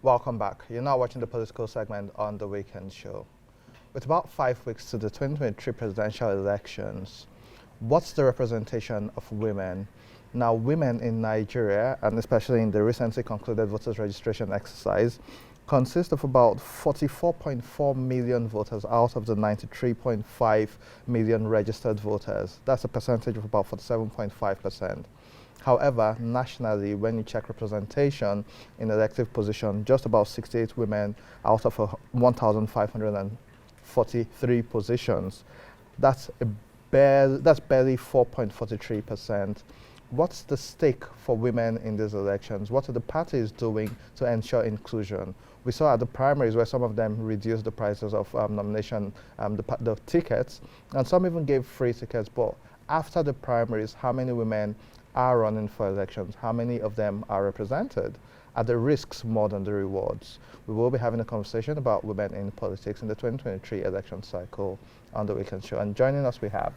Welcome back. You're now watching the political segment on The Weekend Show. With about 5 weeks to the 2023 presidential elections, what's the representation of women? Now, women in Nigeria, and especially in the recently concluded voters registration exercise, consist of about 44.4 million voters out of the 93.5 million registered voters. That's a percentage of about 47.5%. However, nationally, when you check representation in elective position, just about 68 women out of 1,543 positions. That's barely 4.43%. What's the stake for women in these elections? What are the parties doing to ensure inclusion? We saw at the primaries where some of them reduced the prices of the tickets, and some even gave free tickets. But after the primaries, how many women are running for elections? How many of them are represented? Are the risks more than the rewards? We will be having a conversation about women in politics in the 2023 election cycle on The Weekend Show. And joining us we have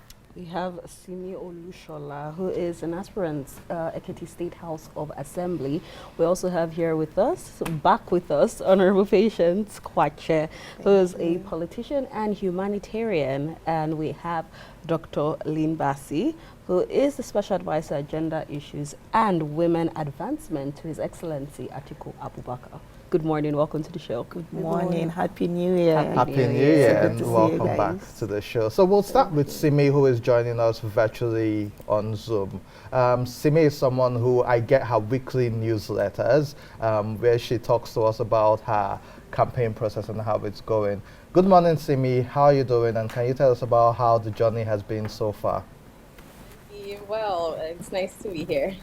Simi Olushola, who is an aspirant, Ekiti State House of Assembly. We also have here with us, back with us, Honorable Patience Kwache, who is a politician and humanitarian. And we have Dr. Lynn Bassi, who is the Special Advisor on Gender Issues and Women Advancement to His Excellency Atiku Abubakar. Good morning, welcome to the show. Good morning, Happy New Year. Happy New Year, and welcome back to the show. So we'll start with Simi, who is joining us virtually on Zoom. Simi is someone who I get her weekly newsletters, where she talks to us about her campaign process and how it's going. Good morning, Simi. How are you doing? And can you tell us about how the journey has been so far? Well, it's nice to be here.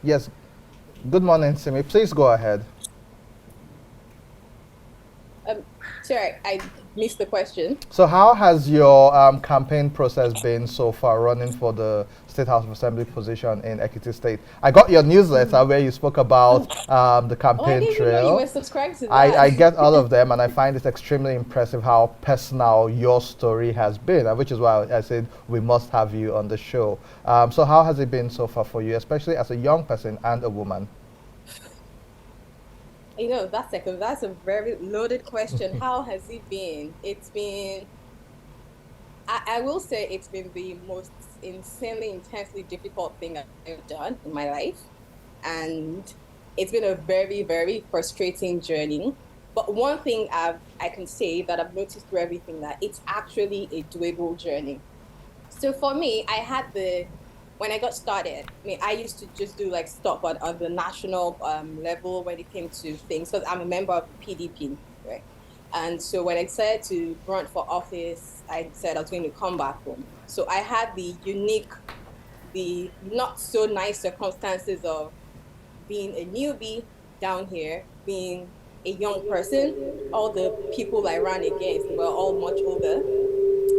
Yes. Good morning, Simi. Please go ahead. Sorry, I missed the question. So how has your campaign process been so far, running for the State House of Assembly position in Ekiti State? I got your newsletter where you spoke about the campaign I didn't trail. know you were subscribed to that. I get all of them, and I find it extremely impressive how personal your story has been, which is why I said we must have you on the show. So how has it been so far for you, especially as a young person and a woman? You know, that's a very loaded question. How has it been? It's been, I will say it's been the most insanely, intensely difficult thing I've done in my life. And it's been a very, very frustrating journey. But one thing I can say that I've noticed through everything, that it's actually a doable journey. So for me, when I got started, I used to just do like stuff on the national level when it came to things. So I'm a member of the PDP, right? And so when I decided to run for office, I said I was going to come back home. So I had the not so nice circumstances of being a newbie down here, being a young person. All the people I ran against were all much older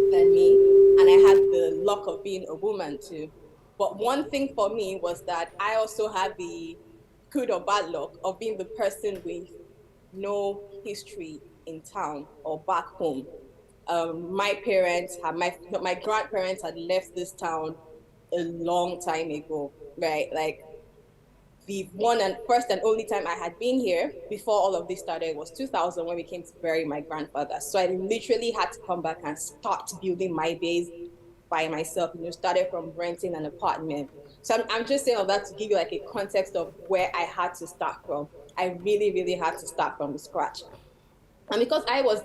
than me. And I had the luck of being a woman too. But one thing for me was that I also had the good or bad luck of being the person with no history in town or back home. My grandparents had left this town a long time ago, right? Like the one and first and only time I had been here before all of this started was 2000, when we came to bury my grandfather. So I literally had to come back and start building my base by myself, started from renting an apartment. So I'm just saying all that to give you like a context of where I had to start from. I really, really had to start from the scratch. And because I was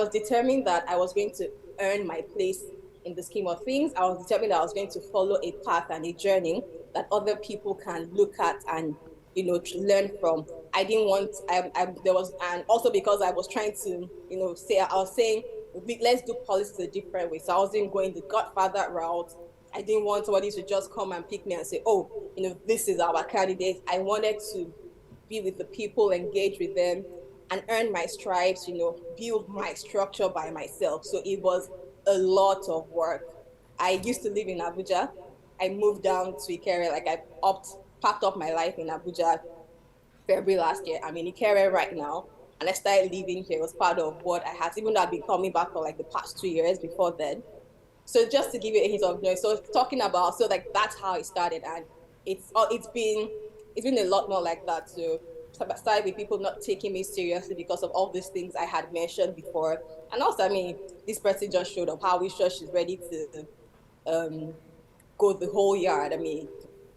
determined that I was going to earn my place in the scheme of things, I was determined that I was going to follow a path and a journey that other people can look at and learn from. I didn't want there was, and also because I was trying to I was saying, let's do politics a different way. So I wasn't going the Godfather route. I didn't want somebody to just come and pick me and say, oh, this is our candidate. I wanted to be with the people, engage with them, and earn my stripes, build my structure by myself. So it was a lot of work. I used to live in Abuja. I moved down to Ikere, like I packed up my life in Abuja February last year. I'm in Ikere right now. And I started living here. It was part of what I had, even though I've been coming back for like the past 2 years before then. So just to give you a hint of noise, so talking about, so like that's how it started, and it's been a lot more like that. So started with people not taking me seriously because of all these things I had mentioned before, and also, I mean, this person just showed up. How we sure she's ready to go the whole yard. I mean,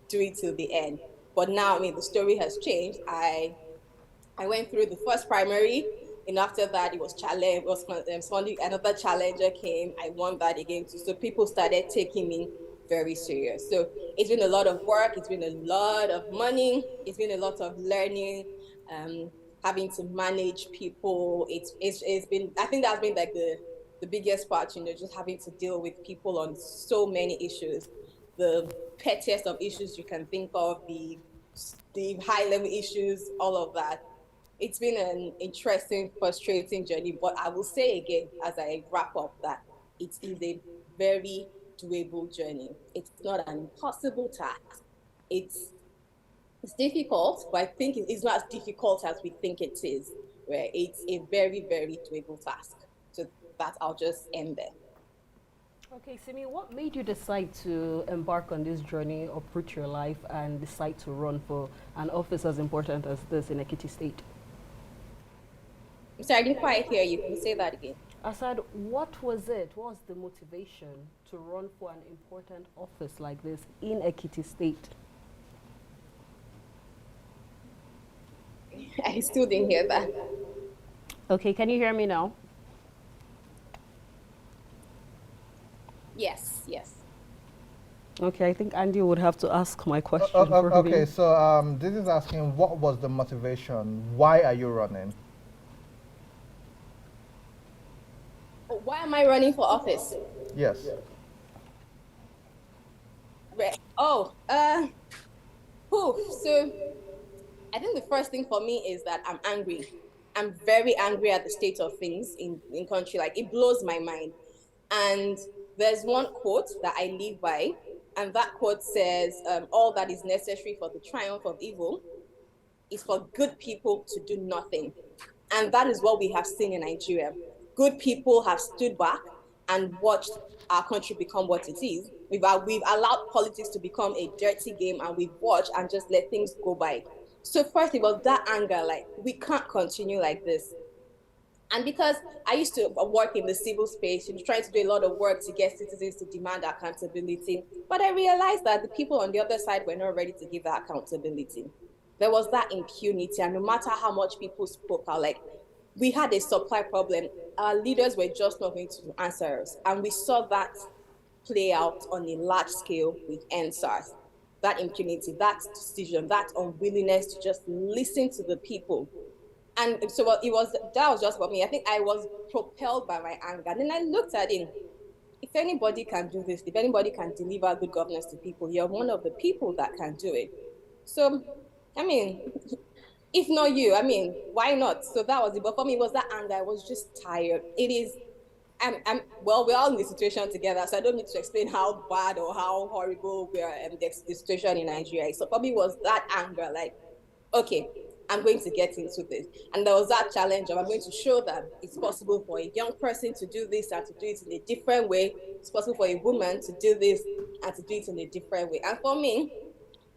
do it till the end. But now, I mean, the story has changed. I went through the first primary, and after that, it was challenge. Another challenger came. I won that again too. So people started taking me very serious. So it's been a lot of work. It's been a lot of money. It's been a lot of learning. Having to manage people. It's been. I think that's been like the biggest part. You know, just having to deal with people on so many issues. The pettiest of issues you can think of. The high level issues. All of that. It's been an interesting, frustrating journey, but I will say again, as I wrap up, that it is a very doable journey. It's not an impossible task. It's difficult, but I think it's not as difficult as we think it is. Where it's a very, very doable task. So that I'll just end there. Okay, Simi, what made you decide to embark on this journey, uproot your life, and decide to run for an office as important as this in Ekiti State? Sorry, I didn't quite hear you. Can you say that again? I said, what was it? What was the motivation to run for an important office like this in Ekiti State? I still didn't hear that. Okay, can you hear me now? Yes, yes. Okay, I think Andy would have to ask my question. Okay, so this is asking, what was the motivation? Why are you running? Why am I running for office? Yes. So I think the first thing for me is that I'm angry. I'm very angry at the state of things in country. Like, it blows my mind. And there's one quote that I live by, and that quote says, all that is necessary for the triumph of evil is for good people to do nothing. And that is what we have seen in Nigeria. Good people have stood back and watched our country become what it is. We've allowed politics to become a dirty game, and we've watched and just let things go by. So first it was that anger, like, we can't continue like this. And because I used to work in the civil space, trying to do a lot of work to get citizens to demand accountability. But I realized that the people on the other side were not ready to give that accountability. There was that impunity, and no matter how much people spoke out, like, we had a supply problem. Our leaders were just not going to answer us. And we saw that play out on a large scale with NSARS. That impunity, that decision, that unwillingness to just listen to the people. And so that was just for me. I think I was propelled by my anger. And then I looked at it. If anybody can do this, if anybody can deliver good governance to people, you're one of the people that can do it. So, I mean, if not you, I mean, why not? So that was it. But for me, it was that anger. I was just tired. It is, well, we're all in the situation together, so I don't need to explain how bad or how horrible we are in the situation in Nigeria. So for me, it was that anger, like, okay, I'm going to get into this. And there was that challenge of, I'm going to show that it's possible for a young person to do this and to do it in a different way. It's possible for a woman to do this and to do it in a different way. And for me,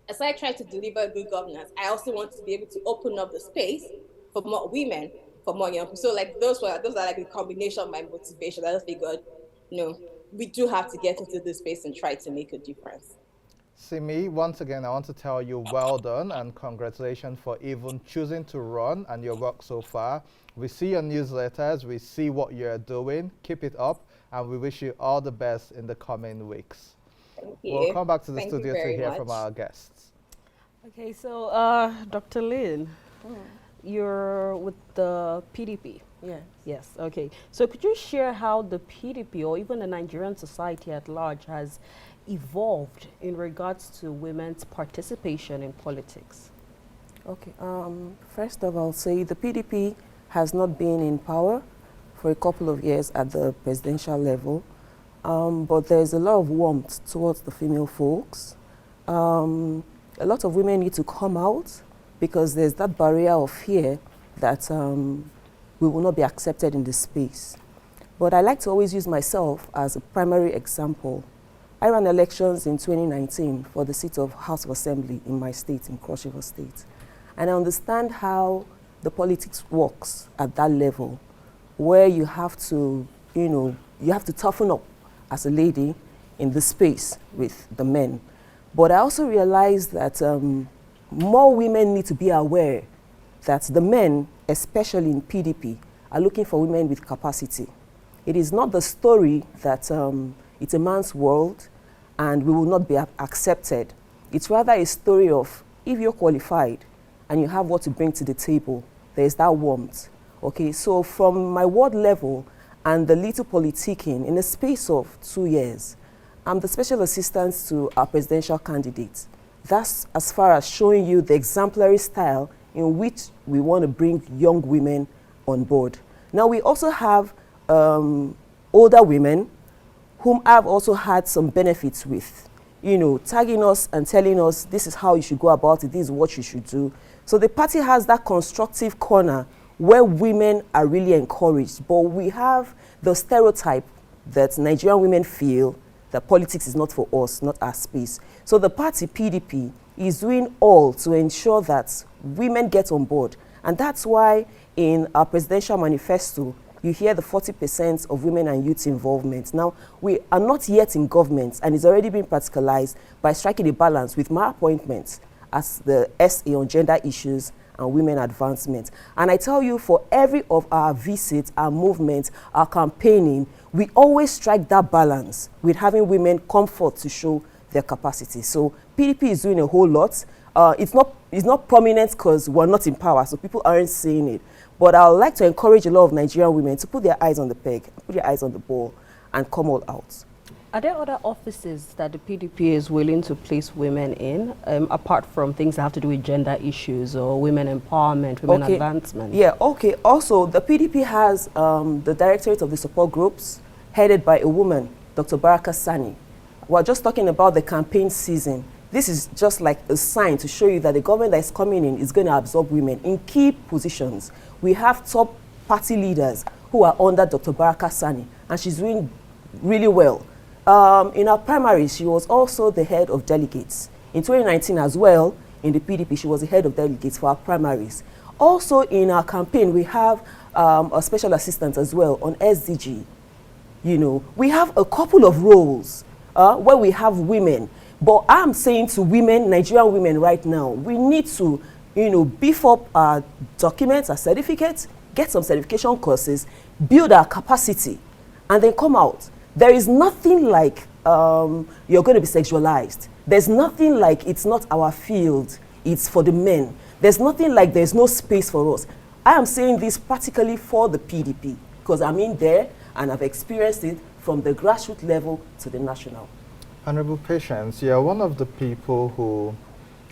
as I try to deliver good governance, I also want to be able to open up the space for more women, for more young people. So like those are like the combination of my motivation. I just figured, we do have to get into this space and try to make a difference. Simi, once again, I want to tell you well done and congratulations for even choosing to run and your work so far. We see your newsletters, we see what you're doing. Keep it up, and we wish you all the best in the coming weeks. Thank you. We'll come back to the Thank studio to hear from our guests. Okay, so Dr. Lynn, you're with the PDP. Yes. Yes, okay. So could you share how the PDP or even the Nigerian society at large has evolved in regards to women's participation in politics? Okay. First of all, I'll say the PDP has not been in power for a couple of years at the presidential level, but there's a lot of warmth towards the female folks. A lot of women need to come out because there's that barrier of fear that we will not be accepted in the space. But I like to always use myself as a primary example. I ran elections in 2019 for the seat of House of Assembly in my state, in Cross River State. And I understand how the politics works at that level, where you have to, you have to toughen up as a lady in the space with the men. But I also realize that more women need to be aware that the men, especially in PDP, are looking for women with capacity. It is not the story that it's a man's world and we will not be accepted. It's rather a story of, if you're qualified and you have what to bring to the table, there's that warmth. Okay, so from my ward level and the little politicking, in the space of 2 years, I'm the special assistant to our presidential candidate. That's as far as showing you the exemplary style in which we want to bring young women on board. Now, we also have older women whom I've also had some benefits with, tagging us and telling us this is how you should go about it, this is what you should do. So the party has that constructive corner where women are really encouraged, but we have the stereotype that Nigerian women feel that politics is not for us, not our space. So the party, PDP, is doing all to ensure that women get on board. And that's why in our presidential manifesto, you hear the 40% of women and youth involvement. Now, we are not yet in government, and it's already been practicalized by striking a balance with my appointments as the SA on gender issues and women advancement. And I tell you, for every of our visits, our movements, our campaigning, we always strike that balance with having women come forth to show their capacity. So PDP is doing a whole lot. It's not prominent because we're not in power, so people aren't seeing it. But I would like to encourage a lot of Nigerian women to put their eyes on the peg, put their eyes on the ball, and come all out. Are there other offices that the PDP is willing to place women in, apart from things that have to do with gender issues or women empowerment, women advancement? Yeah, okay. Also, the PDP has the Directorate of the Support Groups, headed by a woman, Dr. Baraka Sani. We're just talking about the campaign season. This is just like a sign to show you that the government that is coming in is going to absorb women in key positions. We have top party leaders who are under Dr. Baraka Sani, and she's doing really well. In our primaries, she was also the head of delegates. In 2019 as well, in the PDP, she was the head of delegates for our primaries. Also in our campaign, we have a special assistant as well on SDG. We have a couple of roles where we have women. But I'm saying to women, Nigerian women right now, we need to, beef up our documents, our certificates, get some certification courses, build our capacity, and then come out. There is nothing like you're going to be sexualized. There's nothing like it's not our field, it's for the men. There's nothing like there's no space for us. I am saying this practically for the PDP because I'm in there and I've experienced it from the grassroots level to the national. Honorable Patience, you're one of the people who,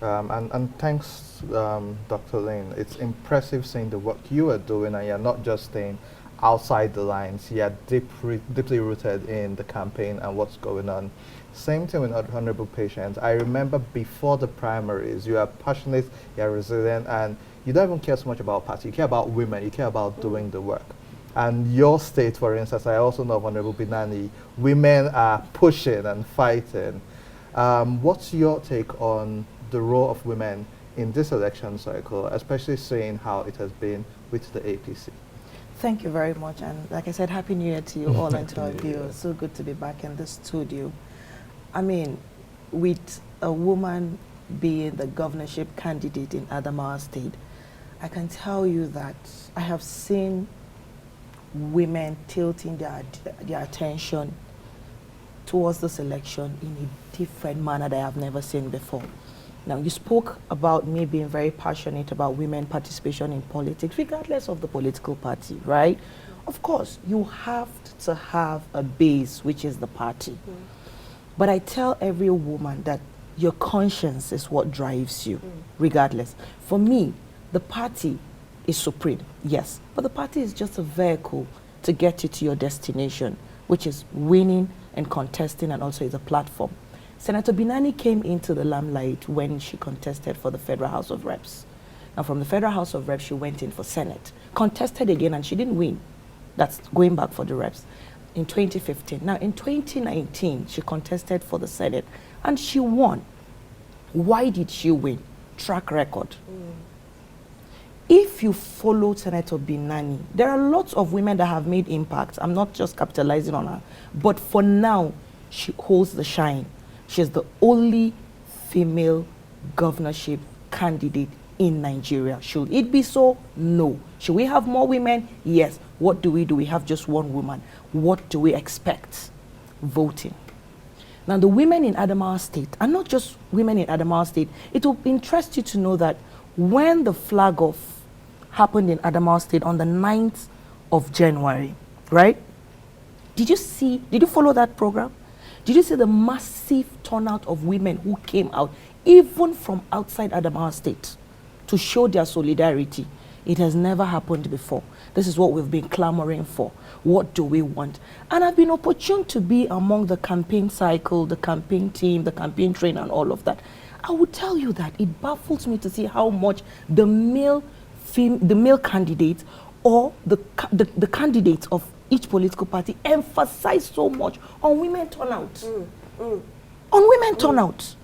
and thanks Dr. Lynn, it's impressive seeing the work you are doing, and you're not just staying outside the lines, you're deeply rooted in the campaign and what's going on. Same thing with Honorable Patience. I remember before the primaries, you are passionate, you're resilient, and you don't even care so much about party, you care about women, you care about doing the work. And your state, for instance, I also know of Honorable Binani, women are pushing and fighting. What's your take on the role of women in this election cycle, especially seeing how it has been with the APC? Thank you very much. And like I said, Happy New Year to you all and to our viewers. So good to be back in the studio. I mean, with a woman being the governorship candidate in Adamawa State, I can tell you that I have seen women tilting their attention towards this election in a different manner that I have never seen before. Now, you spoke about me being very passionate about women participation in politics, regardless of the political party, right? Of course, you have to have a base, which is the party. But I tell every woman that your conscience is what drives you, regardless. For me, the party is supreme, yes, but the party is just a vehicle to get you to your destination, which is winning and contesting, and also is a platform. Senator Binani came into the limelight when she contested for the Federal House of Reps. Now, from the Federal House of Reps, she went in for Senate, contested again, and she didn't win. That's going back for the reps in 2015. Now, in 2019, she contested for the Senate and she won. Why did she win? Track record. If you follow Senator Binani, there are lots of women that have made impact. I'm not just capitalizing on her. But for now, she holds the shine. She's the only female governorship candidate in Nigeria. Should it be so? No. Should we have more women? Yes. What do? We have just one woman. What do we expect? Voting. Now, the women in Adamawa State, and not just women in Adamawa State, it will interest you to know that when the flag off happened in Adamawa State on the 9th of January, right? Did you follow that program? Did you see the massive turnout of women who came out, even from outside Adamawa State, to show their solidarity? It has never happened before. This is what we've been clamoring for. What do we want? And I've been opportune to be among the campaign cycle, the campaign team, the campaign train, and all of that. I would tell you that it baffles me to see how much the male candidates or the candidates of each political party emphasize so much on women turnout. On women turnout.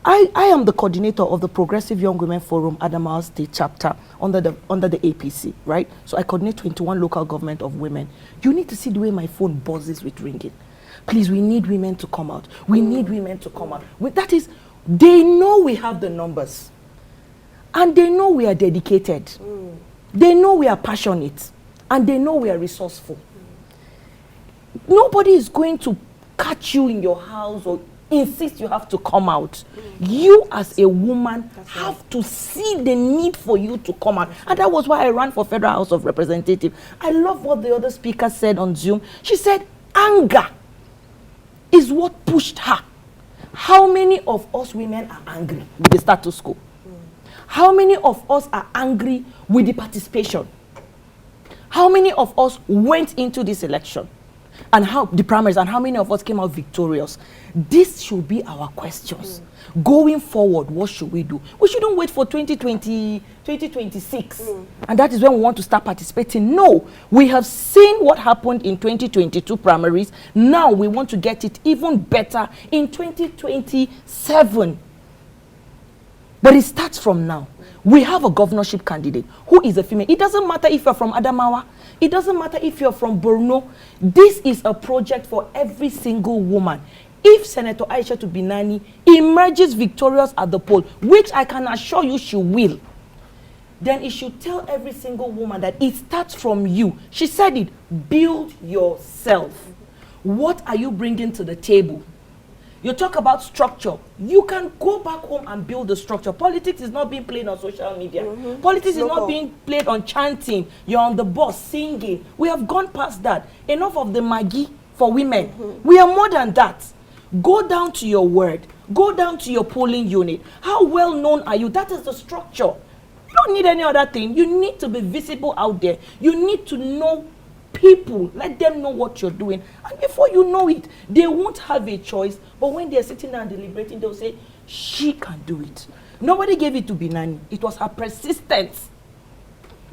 I am the coordinator of the Progressive Young Women Forum Adamawa State chapter under the APC, right? So I coordinate 21 local government of women. You need to see the way my phone buzzes with ringing. Please, we need women to come out. We need women to come out. That is, they know we have the numbers. And they know we are dedicated. They know we are passionate. And they know we are resourceful. Nobody is going to catch you in your house or insist you have to come out. You as a woman have to see the need for you to come out. And that was why I ran for Federal House of Representatives. I love what the other speaker said on Zoom. She said, anger is what pushed her. How many of us women are angry with the status quo? How many of us are angry with the participation? How many of us went into this election and how the primaries, and how many of us came out victorious? This should be our questions. Going forward, what should we do? We shouldn't wait for 2026. And that is when we want to start participating. No, we have seen what happened in 2022 primaries. Now we want to get it even better in 2027. But it starts from now. We have a governorship candidate who is a female. It doesn't matter if you're from Adamawa. It doesn't matter if you're from Borno. This is a project for every single woman. If Senator Aishatu Binani emerges victorious at the poll, which I can assure you she will, then it should tell every single woman that it starts from you. She said it, build yourself. What are you bringing to the table? You talk about structure. You can go back home and build the structure. Politics is not being played on social media. Politics is not being played on chanting. You're on the bus singing. We have gone past that. Enough of the Maggie for women. We are more than that. Go down to your ward. Go down to your polling unit. How well known are you? That is the structure. You don't need any other thing. You need to be visible out there. You need to know people. Let them know what you're doing. And before you know it, they won't have a choice. But when they're sitting there and deliberating, they'll say, she can do it. Nobody gave it to Binani. It was her persistence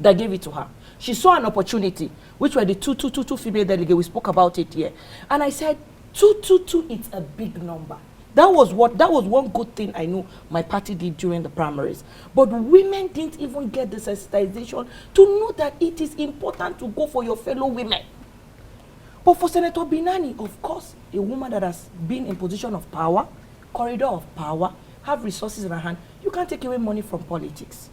that gave it to her. She saw an opportunity, which were the 222 female delegates. We spoke about it here. And I said, 222, it's a big number. That was one good thing I know my party did during the primaries. But women didn't even get the sensitization to know that it is important to go for your fellow women. But for Senator Binani, of course, a woman that has been in position of power, corridor of power, have resources in her hand, you can't take away money from politics.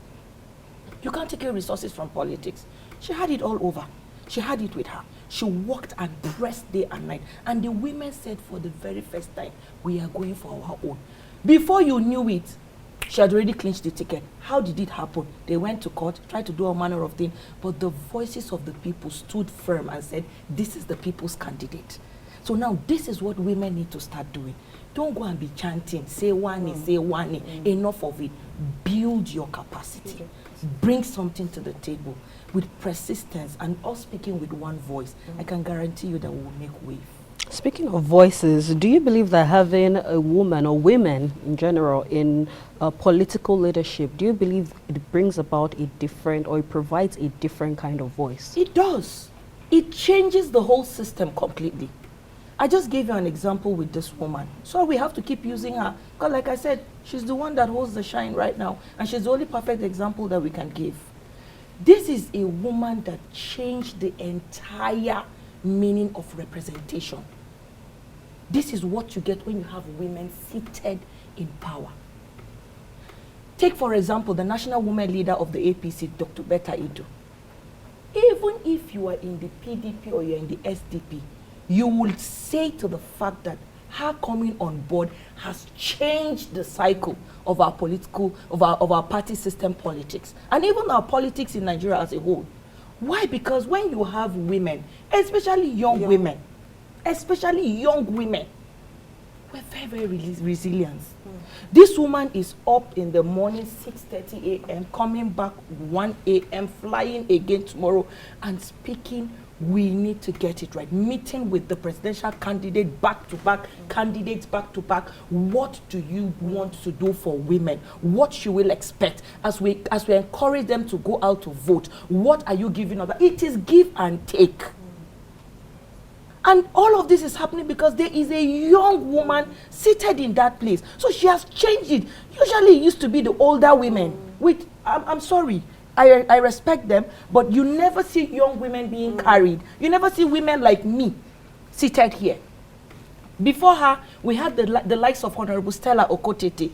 You can't take away resources from politics. She had it all over. She had it with her. She worked and pressed day and night. And the women said for the very first time, we are going for our own. Before you knew it, she had already clinched the ticket. How did it happen? They went to court, tried to do all manner of things, but the voices of the people stood firm and said, this is the people's candidate. So now this is what women need to start doing. Don't go and be chanting, say wani, say wani. Enough of it. Build your capacity. Bring something to the table. With persistence and us speaking with one voice, I can guarantee you that we will make wave. Speaking of voices, do you believe that having a woman or women in general in political leadership, do you believe it brings about a different, or it provides a different kind of voice? It does. it changes the whole system completely. I just gave you an example with this woman. So we have to keep using her. Because like I said, she's the one that holds the shine right now. And she's the only perfect example that we can give. This is a woman that changed the entire meaning of representation. This is what you get when you have women seated in power. Take, for example, the national woman leader of the APC, Dr. Betta Idu. Even if you are in the PDP or you're in the SDP, you will say to the fact that her coming on board has changed the cycle of our political, of our party system politics, and even our politics in Nigeria as a whole. Why? Because when you have women, especially young women, we're very, very resilient. This woman is up in the morning, 6:30 a.m., coming back 1 a.m., flying again tomorrow, and speaking, we need to get it right. Meeting with the presidential candidate back-to-back, candidates back-to-back. What do you want to do for women? What she will expect as we encourage them to go out to vote? What are you giving them? It is give and take. And all of this is happening because there is a young woman seated in that place. So she has changed it. Usually it used to be the older women. I'm sorry, I respect them, but you never see young women being carried. You never see women like me seated here. Before her, we had the likes of Honorable Stella Okotete.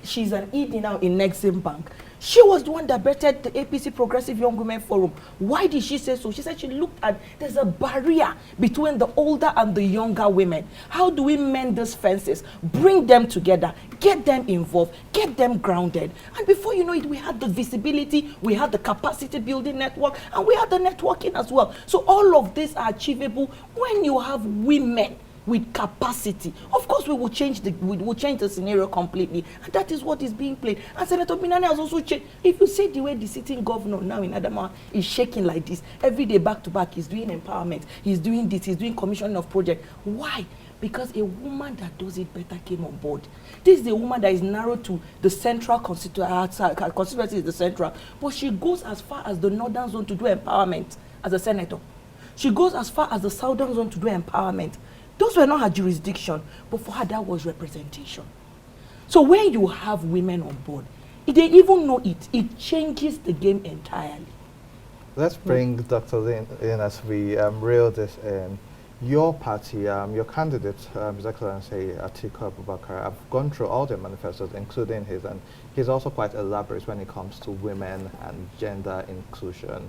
She's an ED now in Nexim Bank. She was the one that bettered the APC Progressive Young Women Forum. Why did she say so? She said she looked at, there's a barrier between the older and the younger women. How do we mend these fences? Bring them together, get them involved, get them grounded. And before you know it, we had the visibility, we had the capacity building network, and we had the networking as well. So all of these are achievable when you have women with capacity. Of course, we will change the scenario completely, and that is what is being played. And Senator Binani has also changed. If you see the way the sitting governor now in Adamawa is shaking like this, every day back to back, he's doing empowerment, he's doing this, he's doing commissioning of project. Why? Because a woman that does it better came on board. This is a woman that is narrow to the central constituency is the central, but she goes as far as the northern zone to do empowerment as a senator. She goes as far as the southern zone to do empowerment. Those were not her jurisdiction, but for her, that was representation. So when you have women on board, if they even know it changes the game entirely. Let's bring Dr. Lynn in as we reel this in. Your party, your candidate, His Excellency Atiku Abubakar, I've gone through all their manifestos, including his, and he's also quite elaborate when it comes to women and gender inclusion.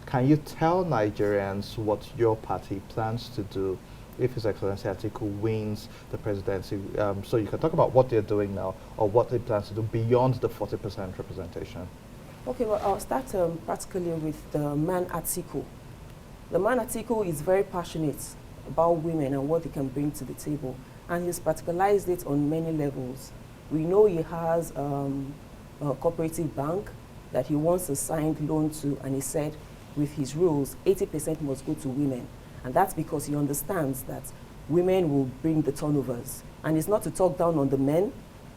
Can you tell Nigerians what your party plans to do if His Excellency Atiku wins the presidency? So you can talk about what they're doing now or what they plan to do beyond the 40% representation. Okay, well, I'll start practically with the man Atiku. The man Atiku is very passionate about women and what they can bring to the table, and he's practicalized it on many levels. We know he has a cooperative bank that he wants a signed loan to, and he said with his rules, 80% must go to women. And that's because he understands that women will bring the turnovers. And it's not to talk down on the men,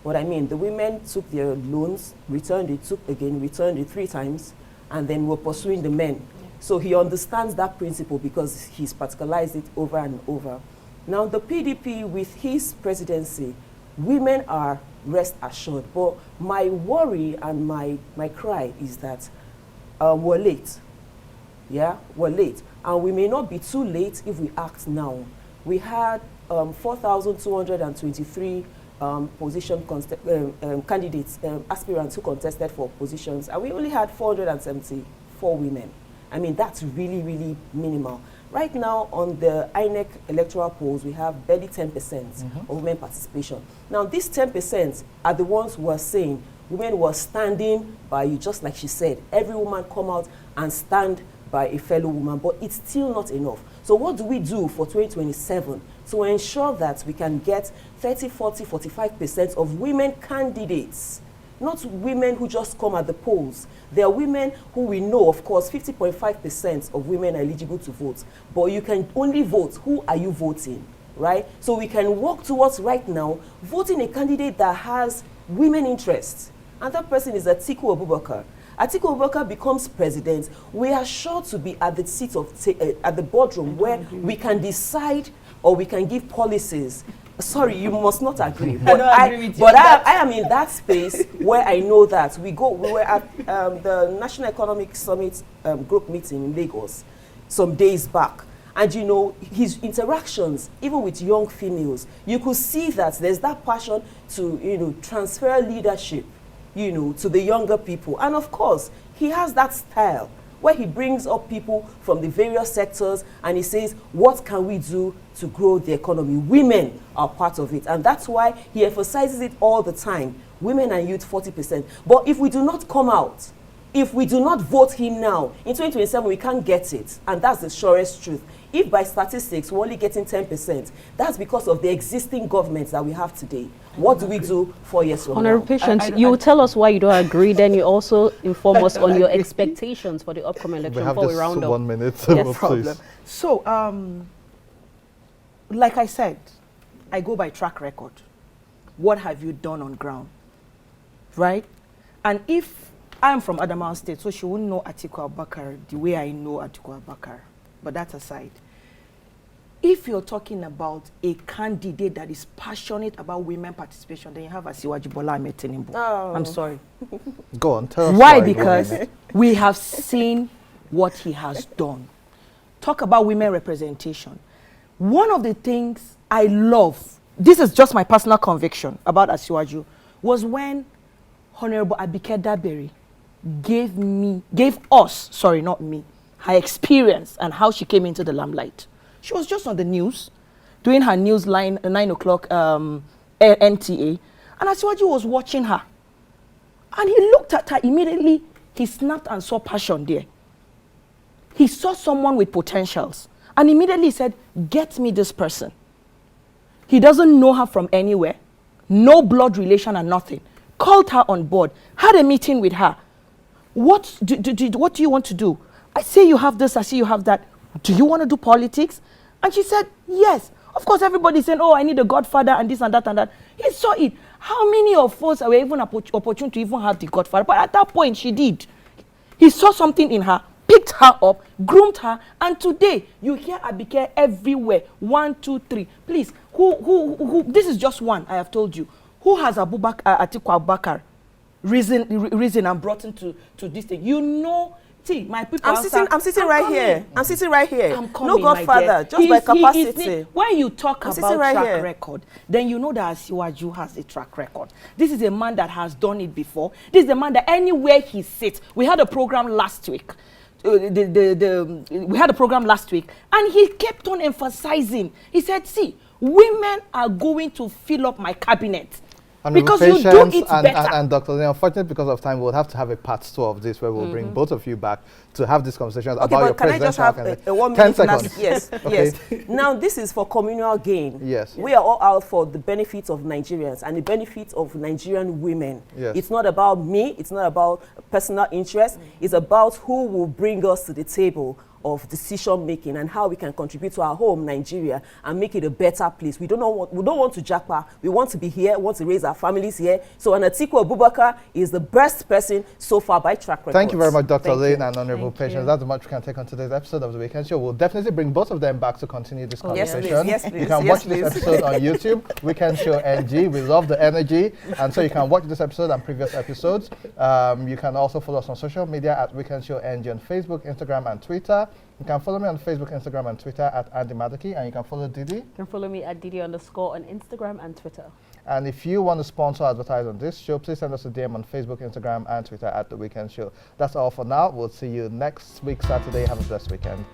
but I mean, the women took their loans, returned it, took again, returned it 3 times, and then were pursuing the men. So he understands that principle because he's practicalized it over and over. Now the PDP, with his presidency, women are rest assured. But my worry and my cry is that we're late. Yeah, we're late. And we may not be too late if we act now. We had 4,223 candidates, aspirants who contested for positions, and we only had 474 women. I mean, that's really, really minimal. Right now, on the INEC electoral polls, we have barely 10% of women participation. Now, these 10% are the ones who are saying women were standing by you, just like she said. Every woman come out and stand by a fellow woman, but it's still not enough. So what do we do for 2027 to ensure that we can get 30, 40, 45% of women candidates? Not women who just come at the polls. There are women who we know, of course, 50.5% of women are eligible to vote, but you can only vote. Who are you voting, right? So we can work towards right now voting a candidate that has women interests, and that person is Atiku Abubakar. Atiku Abubakar becomes president, we are sure to be at the seat of at the boardroom where we can decide or we can give policies. Sorry, you must not agree. But I am in that space where I know that we were at the National Economic Summit group meeting in Lagos some days back. And you know, his interactions, even with young females, you could see that there's that passion to, you know, transfer leadership, you know, to the younger people. And of course, he has that style where he brings up people from the various sectors and he says, what can we do to grow the economy? Women are part of it. And that's why he emphasizes it all the time. Women and youth, 40%. But if we do not come out, if we do not vote him now, in 2027, we can't get it. And that's the surest truth. If by statistics, we're only getting 10%, that's because of the existing governments that we have today. What do we do 4 years from now? Honorable Patience, you tell us why you don't agree, then you also inform us on your expectations for the upcoming election before we round up. 1 minute. No problem. So, like I said, I go by track record. What have you done on ground? Right? And if I'm from Adamawa State, so she wouldn't know Atiku Abubakar the way I know Atiku Abubakar. But that aside, if you're talking about a candidate that is passionate about women participation, then you have Asiwaju Bola Ahmed Tinubu. Oh. I'm sorry. Go on, tell us Why? Go Because on. we have seen what he has done. Talk about women representation. One of the things I love, this is just my personal conviction about Asiwaju, was when Honorable Abike Dabiri gave us, sorry, not me, her experience and how she came into the limelight. She was just on the news, doing her news line, 9 o'clock NTA, and Asiwaju was watching her. And he looked at her immediately, he snapped and saw passion there. He saw someone with potentials, and immediately said, get me this person. He doesn't know her from anywhere, no blood relation and nothing. Called her on board, had a meeting with her. What do you want to do? I say you have this, I see you have that. Do you want to do politics? And she said, yes. Of course, everybody's saying, oh, I need a godfather and this and that and that. He saw it. How many of us were even opportune to even have the godfather? But at that point, she did. He saw something in her, picked her up, groomed her, and today, you hear Abike everywhere. 1, 2, 3. Please, who this is just one, I have told you. Who has Atiku Abubakar risen and brought into this thing? You know. See, my people. I'm sitting right here. I'm sitting right here. I'm coming, no godfather, just by capacity. When you talk about right track here. record, then you know that Asiwaju has a track record. This is a man that has done it before. This is a man that anywhere he sits. We had a program last week. We had a program last week, and he kept on emphasizing. He said, "See, women are going to fill up my cabinet." Because you do it better. And Dr. Lee, unfortunately, because of time, we'll have to have a part 2 of this where we'll bring both of you back to have this conversation about your can I just have a 1 10 minute? seconds. Yes, Okay. yes. Now, this is for communal gain. Yes. We are all out for the benefits of Nigerians and the benefits of Nigerian women. Yes. It's not about me. It's not about personal interest. It's about who will bring us to the table of decision making and how we can contribute to our home, Nigeria, and make it a better place. We don't want to japa. We want to be here, want to raise our families here. So Atiku Abubakar is the best person so far by track record. Thank you very much, Dr. Lane and Honorable Thank Patience. you. That's the much we can take on today's episode of The Weekend Show. We'll definitely bring both of them back to continue this Yes, conversation. please. Yes, please. You can Yes, watch this please. episode on YouTube, Weekend Show NG. We love the energy. And so you can watch this episode and previous episodes. You can also follow us on social media at Weekend Show NG on Facebook, Instagram, and Twitter. You can follow me on Facebook, Instagram, and Twitter at Andy Madaki, and you can follow Didi. You can follow me at Didi__ on Instagram and Twitter. And if you want to sponsor or advertise on this show, please send us a DM on Facebook, Instagram, and Twitter at The Weekend Show. That's all for now. We'll see you next week, Saturday. Have a blessed weekend.